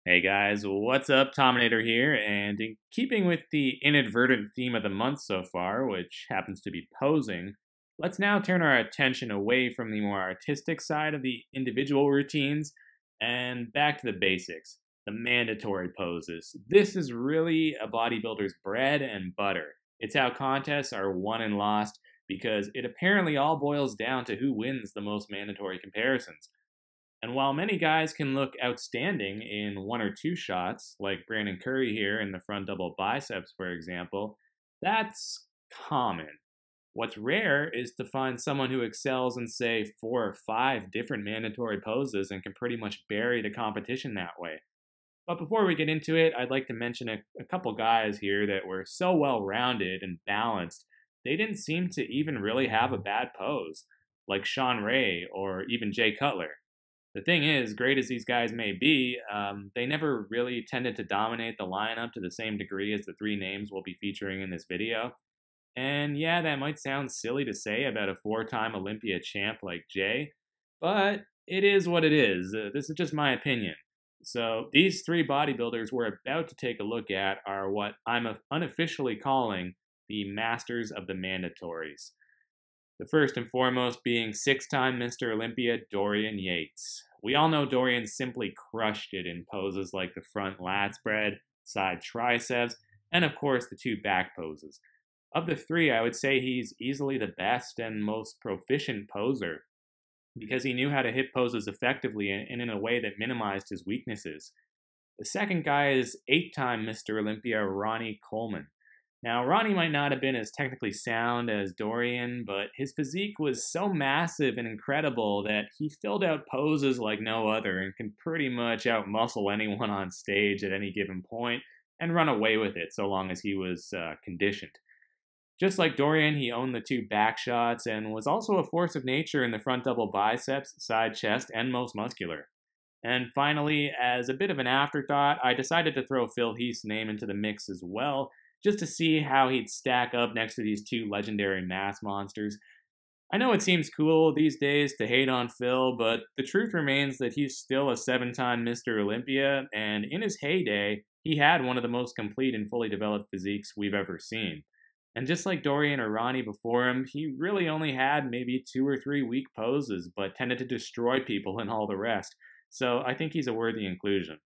Hey guys, what's up? Tominator here, and in keeping with the inadvertent theme of the month so far, which happens to be posing, let's now turn our attention away from the more artistic side of the individual routines and back to the basics, the mandatory poses. This is really a bodybuilder's bread and butter. It's how contests are won and lost because it apparently all boils down to who wins the most mandatory comparisons. And while many guys can look outstanding in one or two shots, like Brandon Curry here in the front double biceps, for example, that's common. What's rare is to find someone who excels in, say, four or five different mandatory poses and can pretty much bury the competition that way. But before we get into it, I'd like to mention a couple guys here that were so well rounded and balanced, they didn't seem to even really have a bad pose, like Sean Ray or even Jay Cutler. The thing is, great as these guys may be, they never really tended to dominate the lineup to the same degree as the three names we'll be featuring in this video. And yeah, that might sound silly to say about a four-time Olympia champ like Jay, but it is what it is. This is just my opinion. So these three bodybuilders we're about to take a look at are what I'm unofficially calling the masters of the mandatories. The first and foremost being six-time Mr. Olympia, Dorian Yates. We all know Dorian simply crushed it in poses like the front lat spread, side triceps, and of course the two back poses. Of the three, I would say he's easily the best and most proficient poser because he knew how to hit poses effectively and in a way that minimized his weaknesses. The second guy is eight-time Mr. Olympia, Ronnie Coleman. Now, Ronnie might not have been as technically sound as Dorian, but his physique was so massive and incredible that he filled out poses like no other and can pretty much outmuscle anyone on stage at any given point and run away with it so long as he was conditioned. Just like Dorian, he owned the two back shots and was also a force of nature in the front double biceps, side chest, and most muscular. And finally, as a bit of an afterthought, I decided to throw Phil Heath's name into the mix as well, just to see how he'd stack up next to these two legendary mass monsters. I know it seems cool these days to hate on Phil, but the truth remains that he's still a seven-time Mr. Olympia, and in his heyday, he had one of the most complete and fully developed physiques we've ever seen. And just like Dorian or Ronnie before him, he really only had maybe two or three weak poses, but tended to destroy people in all the rest. So I think he's a worthy inclusion.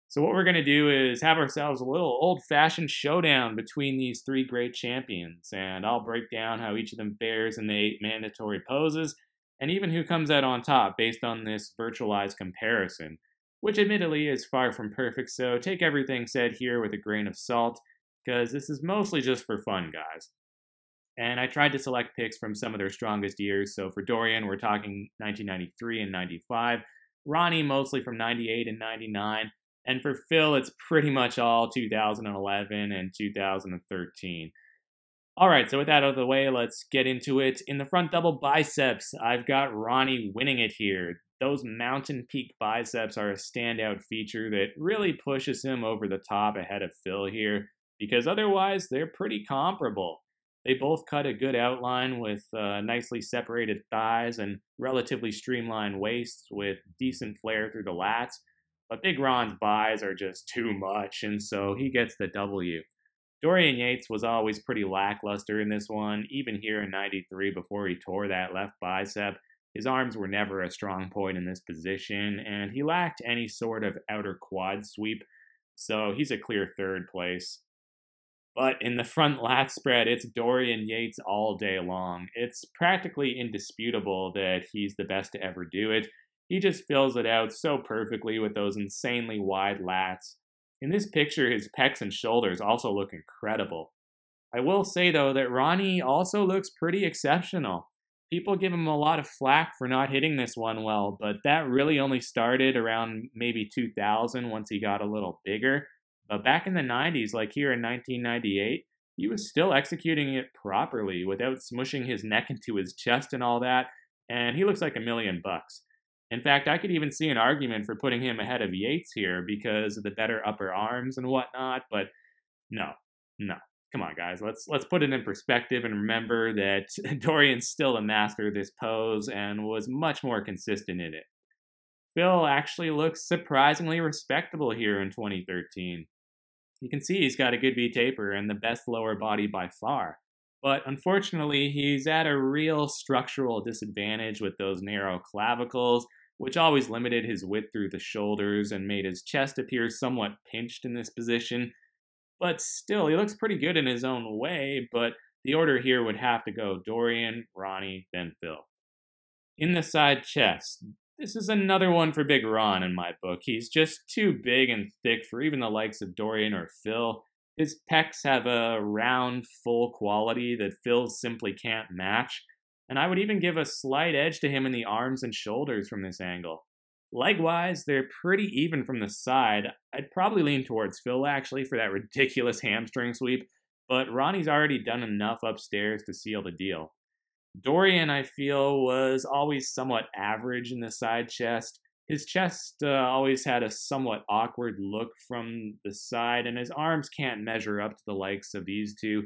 So what we're going to do is have ourselves a little old-fashioned showdown between these three great champions, and I'll break down how each of them fares in the 8 mandatory poses, and even who comes out on top based on this virtualized comparison, which admittedly is far from perfect, so take everything said here with a grain of salt, because this is mostly just for fun, guys. And I tried to select picks from some of their strongest years, so for Dorian, we're talking 1993 and 95, Ronnie mostly from 98 and 99, and for Phil, it's pretty much all 2011 and 2013. All right, so with that out of the way, let's get into it. In the front double biceps, I've got Ronnie winning it here. Those mountain peak biceps are a standout feature that really pushes him over the top ahead of Phil here, because otherwise they're pretty comparable. They both cut a good outline with nicely separated thighs and relatively streamlined waists with decent flare through the lats. But Big Ron's buys are just too much, and so he gets the W. Dorian Yates was always pretty lackluster in this one, even here in 93 before he tore that left bicep. His arms were never a strong point in this position, and he lacked any sort of outer quad sweep, so he's a clear third place. But in the front lat spread, it's Dorian Yates all day long. It's practically indisputable that he's the best to ever do it. He just fills it out so perfectly with those insanely wide lats. In this picture, his pecs and shoulders also look incredible. I will say, though, that Ronnie also looks pretty exceptional. People give him a lot of flack for not hitting this one well, but that really only started around maybe 2000 once he got a little bigger. But back in the 90s, like here in 1998, he was still executing it properly without smushing his neck into his chest and all that, and he looks like $1,000,000. In fact, I could even see an argument for putting him ahead of Yates here because of the better upper arms and whatnot, but no. Come on, guys. Let's put it in perspective and remember that Dorian's still a master of this pose and was much more consistent in it. Phil actually looks surprisingly respectable here in 2013. You can see he's got a good V-taper and the best lower body by far. But unfortunately, he's at a real structural disadvantage with those narrow clavicles, which always limited his width through the shoulders and made his chest appear somewhat pinched in this position. But still, he looks pretty good in his own way, but the order here would have to go Dorian, Ronnie, then Phil. In the side chest, this is another one for Big Ron in my book. He's just too big and thick for even the likes of Dorian or Phil. His pecs have a round, full quality that Phil simply can't match, and I would even give a slight edge to him in the arms and shoulders from this angle. Leg-wise, they're pretty even from the side. I'd probably lean towards Phil, actually, for that ridiculous hamstring sweep, but Ronnie's already done enough upstairs to seal the deal. Dorian, I feel, was always somewhat average in the side chest. His chest always had a somewhat awkward look from the side, and his arms can't measure up to the likes of these two.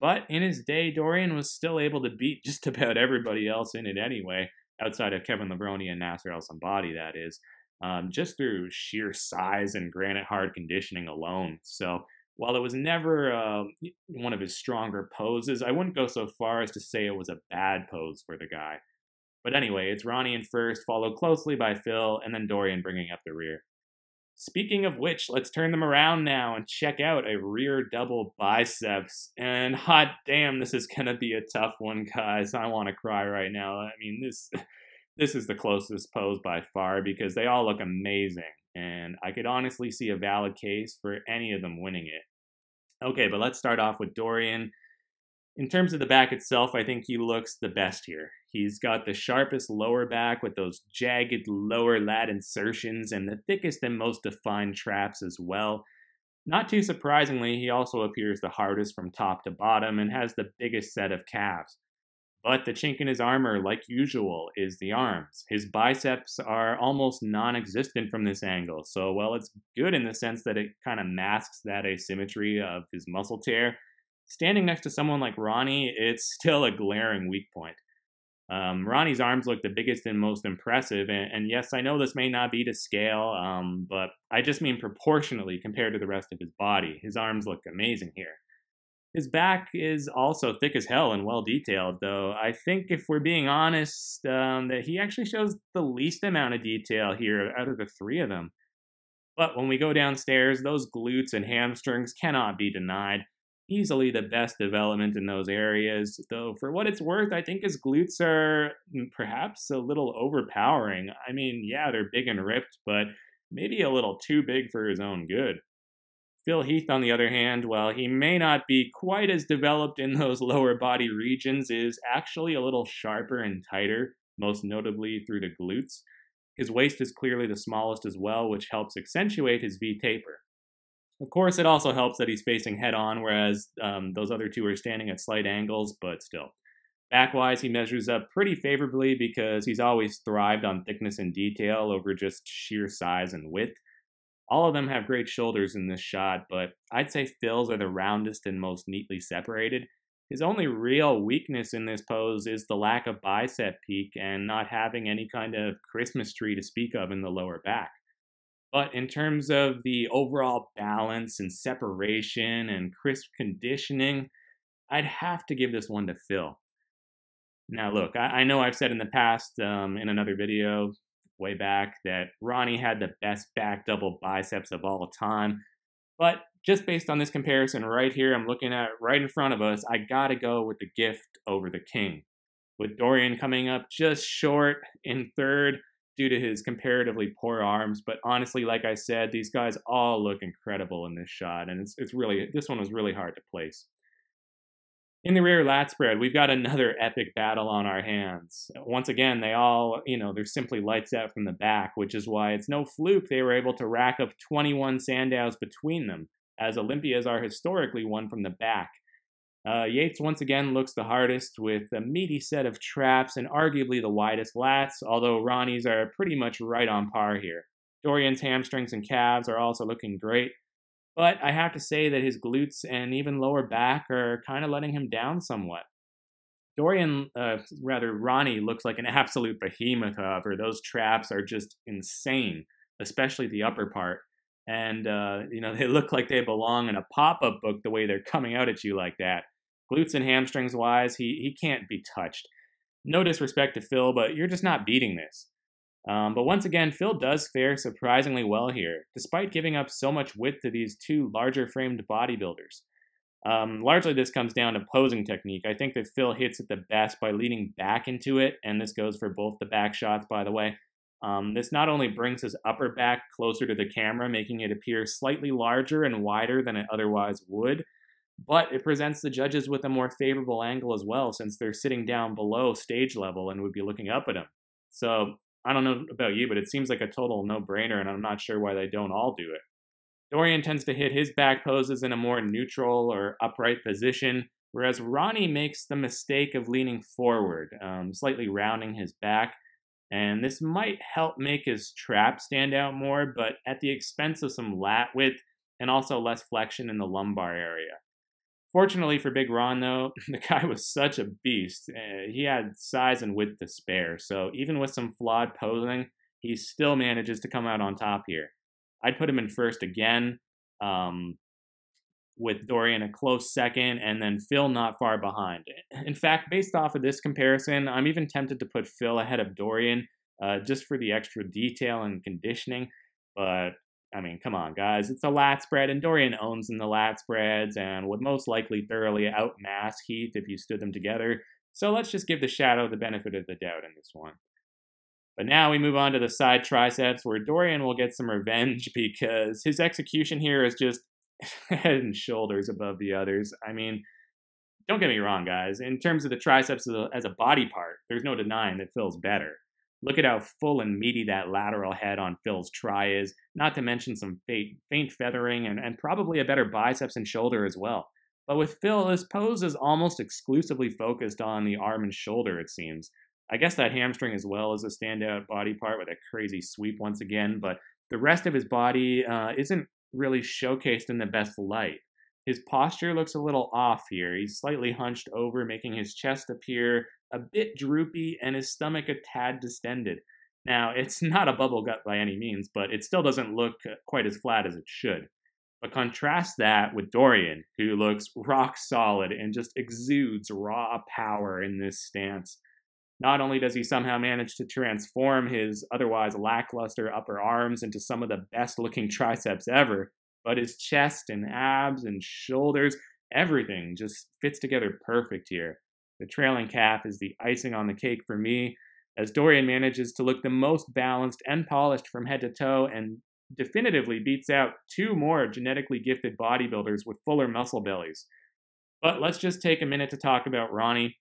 But in his day, Dorian was still able to beat just about everybody else in it anyway, outside of Kevin Levrone and Nasser El Sambadi, that is, just through sheer size and granite hard conditioning alone. So while it was never one of his stronger poses, I wouldn't go so far as to say it was a bad pose for the guy. But anyway, it's Ronnie in first, followed closely by Phil, and then Dorian bringing up the rear. Speaking of which, let's turn them around now and check out a rear double biceps. And hot damn, this is going to be a tough one, guys. I want to cry right now. I mean, this is the closest pose by far because they all look amazing. And I could honestly see a valid case for any of them winning it. Okay, but let's start off with Dorian. In terms of the back itself, I think he looks the best here. He's got the sharpest lower back with those jagged lower lat insertions and the thickest and most defined traps as well. Not too surprisingly, he also appears the hardest from top to bottom and has the biggest set of calves. But the chink in his armor, like usual, is the arms. His biceps are almost non-existent from this angle, so while it's good in the sense that it kind of masks that asymmetry of his muscle tear, standing next to someone like Ronnie, it's still a glaring weak point. Ronnie's arms look the biggest and most impressive, and yes, I know this may not be to scale, but I just mean proportionally compared to the rest of his body. His arms look amazing here. His back is also thick as hell and well detailed, though I think if we're being honest, that he actually shows the least amount of detail here out of the three of them. But when we go downstairs, those glutes and hamstrings cannot be denied. Easily the best development in those areas, though for what it's worth, I think his glutes are perhaps a little overpowering. I mean, yeah, they're big and ripped, but maybe a little too big for his own good. Phil Heath, on the other hand, while he may not be quite as developed in those lower body regions, is actually a little sharper and tighter, most notably through the glutes. His waist is clearly the smallest as well, which helps accentuate his V-taper. Of course, it also helps that he's facing head-on, whereas those other two are standing at slight angles, but still. Back-wise, he measures up pretty favorably because he's always thrived on thickness and detail over just sheer size and width. All of them have great shoulders in this shot, but I'd say Phil's are the roundest and most neatly separated. His only real weakness in this pose is the lack of bicep peak and not having any kind of Christmas tree to speak of in the lower back. But in terms of the overall balance and separation and crisp conditioning, I'd have to give this one to Phil. Now look, I know I've said in the past, in another video, way back, that Ronnie had the best back double biceps of all time. But just based on this comparison right here, I'm looking at right in front of us, I gotta go with the gift over the king. With Dorian coming up just short in third due to his comparatively poor arms. But honestly, like I said, these guys all look incredible in this shot, and this one was really hard to place. In the rear lat spread, we've got another epic battle on our hands. Once again, they all, they're simply lights out from the back, which is why it's no fluke they were able to rack up 21 Sandows between them, as Olympias are historically won from the back. Yates once again looks the hardest with a meaty set of traps and arguably the widest lats, although Ronnie's are pretty much right on par here. Dorian's hamstrings and calves are also looking great. But I have to say that his glutes and even lower back are kind of letting him down somewhat. Ronnie looks like an absolute behemoth, however. Those traps are just insane, especially the upper part. And, they look like they belong in a pop-up book the way they're coming out at you like that. Glutes and hamstrings wise, he can't be touched. No disrespect to Phil, but you're just not beating this. But once again, Phil does fare surprisingly well here, despite giving up so much width to these two larger-framed bodybuilders. Largely this comes down to posing technique. I think that Phil hits it the best by leaning back into it, and this goes for both the back shots, by the way. This not only brings his upper back closer to the camera, making it appear slightly larger and wider than it otherwise would, but it presents the judges with a more favorable angle as well, since they're sitting down below stage level and would be looking up at him. So, I don't know about you, but it seems like a total no-brainer, and I'm not sure why they don't all do it. Dorian tends to hit his back poses in a more neutral or upright position, whereas Ronnie makes the mistake of leaning forward, slightly rounding his back, and this might help make his trap stand out more, but at the expense of some lat width and also less flexion in the lumbar area. Fortunately for Big Ron, though, the guy was such a beast. He had size and width to spare, so even with some flawed posing, he still manages to come out on top here. I'd put him in first again, with Dorian a close second, and then Phil not far behind. In fact, based off of this comparison, I'm even tempted to put Phil ahead of Dorian, just for the extra detail and conditioning, but I mean, come on, guys. It's a lat spread, and Dorian owns in the lat spreads and would most likely thoroughly outmass Heath if you stood them together, so let's just give the shadow the benefit of the doubt in this one. But now we move on to the side triceps, where Dorian will get some revenge because his execution here is just head and shoulders above the others. I mean, don't get me wrong, guys. In terms of the triceps as a body part, there's no denying that Phil's better. Look at how full and meaty that lateral head on Phil's tri is, not to mention some faint feathering and probably a better biceps and shoulder as well. But with Phil, his pose is almost exclusively focused on the arm and shoulder, it seems. I guess that hamstring as well is a standout body part with a crazy sweep once again, but the rest of his body isn't really showcased in the best light. His posture looks a little off here. He's slightly hunched over, making his chest appear a bit droopy and his stomach a tad distended. Now, it's not a bubble gut by any means, but it still doesn't look quite as flat as it should. But contrast that with Dorian, who looks rock solid and just exudes raw power in this stance. Not only does he somehow manage to transform his otherwise lackluster upper arms into some of the best-looking triceps ever, but his chest and abs and shoulders, everything just fits together perfect here. The trailing calf is the icing on the cake for me, as Dorian manages to look the most balanced and polished from head to toe and definitively beats out two more genetically gifted bodybuilders with fuller muscle bellies. But let's just take a minute to talk about Ronnie.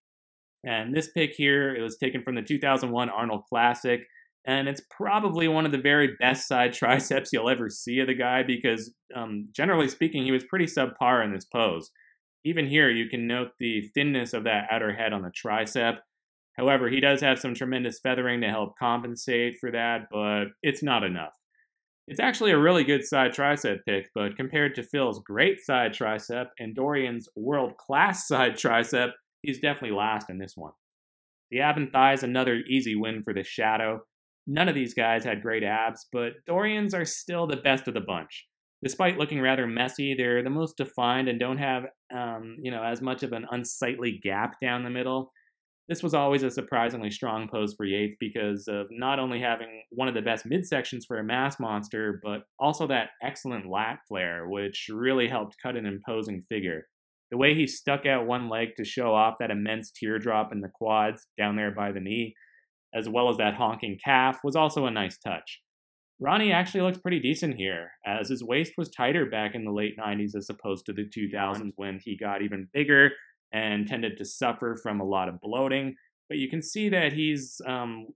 And this pic here, it was taken from the 2001 Arnold Classic, and it's probably one of the very best side triceps you'll ever see of the guy because, generally speaking, he was pretty subpar in this pose. Even here, you can note the thinness of that outer head on the tricep. However, he does have some tremendous feathering to help compensate for that, but it's not enough. It's actually a really good side tricep pic, but compared to Phil's great side tricep and Dorian's world-class side tricep, he's definitely last in this one. The ab and thigh is another easy win for the shadow. None of these guys had great abs, but Dorian's are still the best of the bunch. Despite looking rather messy, they're the most defined and don't have, as much of an unsightly gap down the middle. This was always a surprisingly strong pose for Yates because of not only having one of the best midsections for a mass monster, but also that excellent lat flare, which really helped cut an imposing figure. The way he stuck out one leg to show off that immense teardrop in the quads down there by the knee, as well as that honking calf, was also a nice touch. Ronnie actually looks pretty decent here, as his waist was tighter back in the late 90s as opposed to the 2000s when he got even bigger and tended to suffer from a lot of bloating, but you can see that he's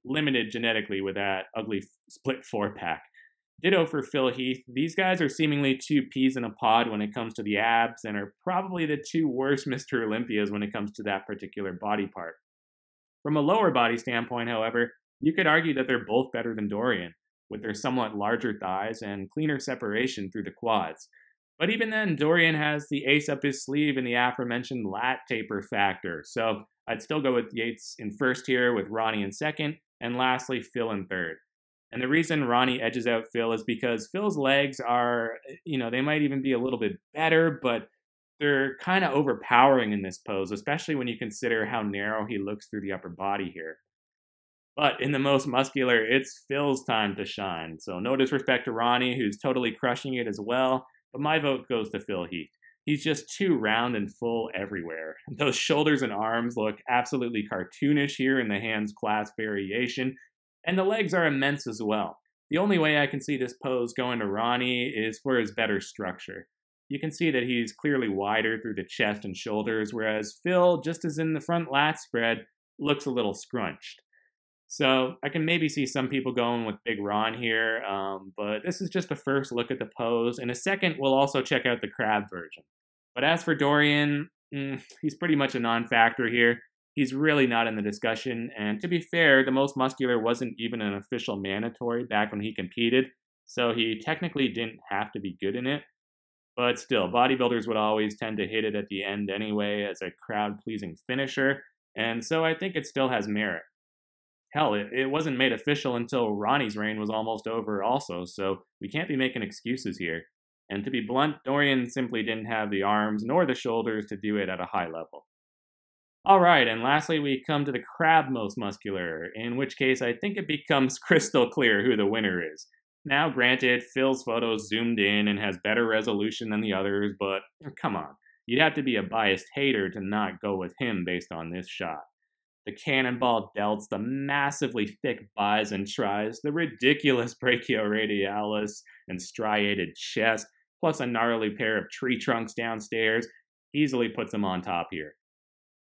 limited genetically with that ugly split four-pack. Ditto for Phil Heath. These guys are seemingly two peas in a pod when it comes to the abs and are probably the two worst Mr. Olympias when it comes to that particular body part. From a lower body standpoint, however, you could argue that they're both better than Dorian, with their somewhat larger thighs and cleaner separation through the quads. But even then, Dorian has the ace up his sleeve in the aforementioned lat taper factor, so I'd still go with Yates in first here, with Ronnie in second, and lastly, Phil in third. And the reason Ronnie edges out Phil is because Phil's legs are, they might even be a little bit better, but they're kind of overpowering in this pose, especially when you consider how narrow he looks through the upper body here. But in the most muscular, it's Phil's time to shine. So no disrespect to Ronnie, who's totally crushing it as well, but my vote goes to Phil Heath. He's just too round and full everywhere. Those shoulders and arms look absolutely cartoonish here in the hands clasp variation, and the legs are immense as well. The only way I can see this pose going to Ronnie is for his better structure. You can see that he's clearly wider through the chest and shoulders, whereas Phil, just as in the front lat spread, looks a little scrunched. So I can maybe see some people going with Big Ron here, but this is just the first look at the pose. In a second, we'll also check out the crab version. But as for Dorian, he's pretty much a non-factor here. He's really not in the discussion, and to be fair, the most muscular wasn't even an official mandatory back when he competed, so he technically didn't have to be good in it. But still, bodybuilders would always tend to hit it at the end anyway as a crowd-pleasing finisher, and so I think it still has merit. Hell, it wasn't made official until Ronnie's reign was almost over also, so we can't be making excuses here. And to be blunt, Dorian simply didn't have the arms nor the shoulders to do it at a high level. Alright, and lastly we come to the crab most muscular, in which case I think it becomes crystal clear who the winner is. Now granted, Phil's photo's zoomed in and has better resolution than the others, but come on, you'd have to be a biased hater to not go with him based on this shot. The cannonball delts, the massively thick bis and tris, the ridiculous brachioradialis and striated chest, plus a gnarly pair of tree trunks downstairs, easily puts him on top here.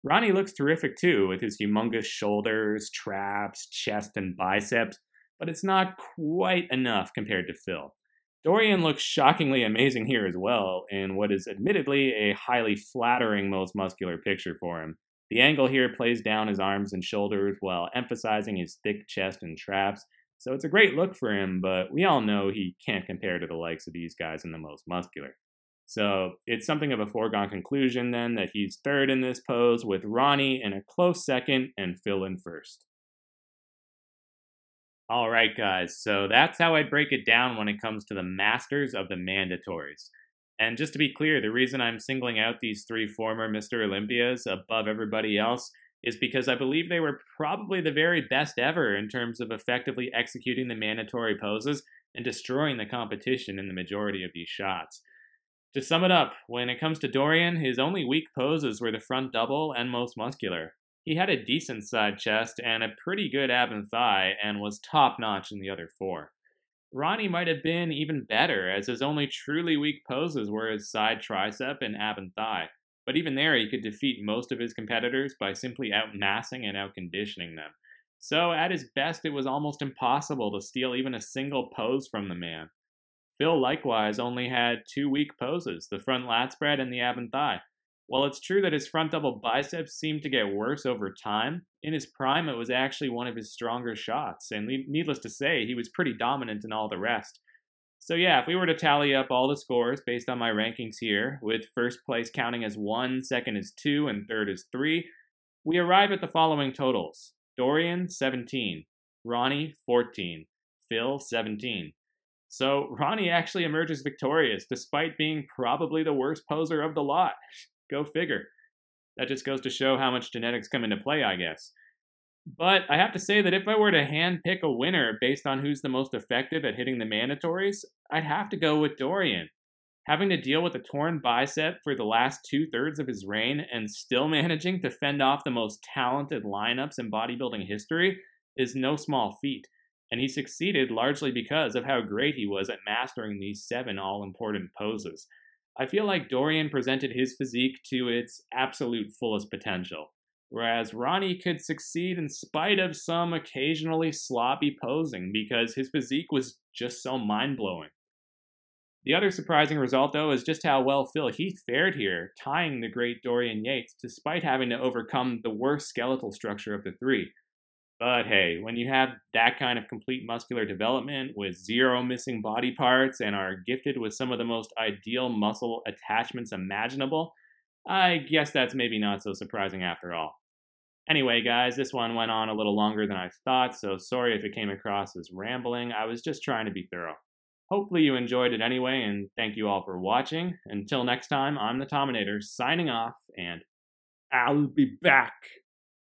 Ronnie looks terrific too, with his humongous shoulders, traps, chest, and biceps, but it's not quite enough compared to Phil. Dorian looks shockingly amazing here as well, in what is admittedly a highly flattering most muscular picture for him. The angle here plays down his arms and shoulders while emphasizing his thick chest and traps, so it's a great look for him, but we all know he can't compare to the likes of these guys in the most muscular. So it's something of a foregone conclusion then that he's third in this pose, with Ronnie in a close second and Phil in first. Alright guys, so that's how I'd break it down when it comes to the masters of the mandatories. And just to be clear, the reason I'm singling out these three former Mr. Olympias above everybody else is because I believe they were probably the very best ever in terms of effectively executing the mandatory poses and destroying the competition in the majority of these shots. To sum it up, when it comes to Dorian, his only weak poses were the front double and most muscular. He had a decent side chest and a pretty good ab and thigh and was top-notch in the other four. Ronnie might have been even better, as his only truly weak poses were his side tricep and ab and thigh, but even there he could defeat most of his competitors by simply outmassing and outconditioning them. So at his best it was almost impossible to steal even a single pose from the man. Phil likewise only had two weak poses, the front lat spread and the ab and thigh. While it's true that his front double biceps seemed to get worse over time, in his prime it was actually one of his stronger shots, and needless to say, he was pretty dominant in all the rest. So yeah, if we were to tally up all the scores based on my rankings here, with first place counting as 1, second as 2, and third as 3, we arrive at the following totals. Dorian, 17. Ronnie, 14. Phil, 17. So Ronnie actually emerges victorious, despite being probably the worst poser of the lot. Go figure. That just goes to show how much genetics come into play, I guess. But I have to say that if I were to handpick a winner based on who's the most effective at hitting the mandatories, I'd have to go with Dorian. Having to deal with a torn bicep for the last 2/3 of his reign and still managing to fend off the most talented lineups in bodybuilding history is no small feat. And he succeeded largely because of how great he was at mastering these 7 all-important poses. I feel like Dorian presented his physique to its absolute fullest potential, whereas Ronnie could succeed in spite of some occasionally sloppy posing because his physique was just so mind-blowing. The other surprising result, though, is just how well Phil Heath fared here, tying the great Dorian Yates despite having to overcome the worst skeletal structure of the three. But hey, when you have that kind of complete muscular development with 0 missing body parts and are gifted with some of the most ideal muscle attachments imaginable, I guess that's maybe not so surprising after all. Anyway, guys, this one went on a little longer than I thought, so sorry if it came across as rambling. I was just trying to be thorough. Hopefully you enjoyed it anyway, and thank you all for watching. Until next time, I'm the Tominator, signing off, and I'll be back.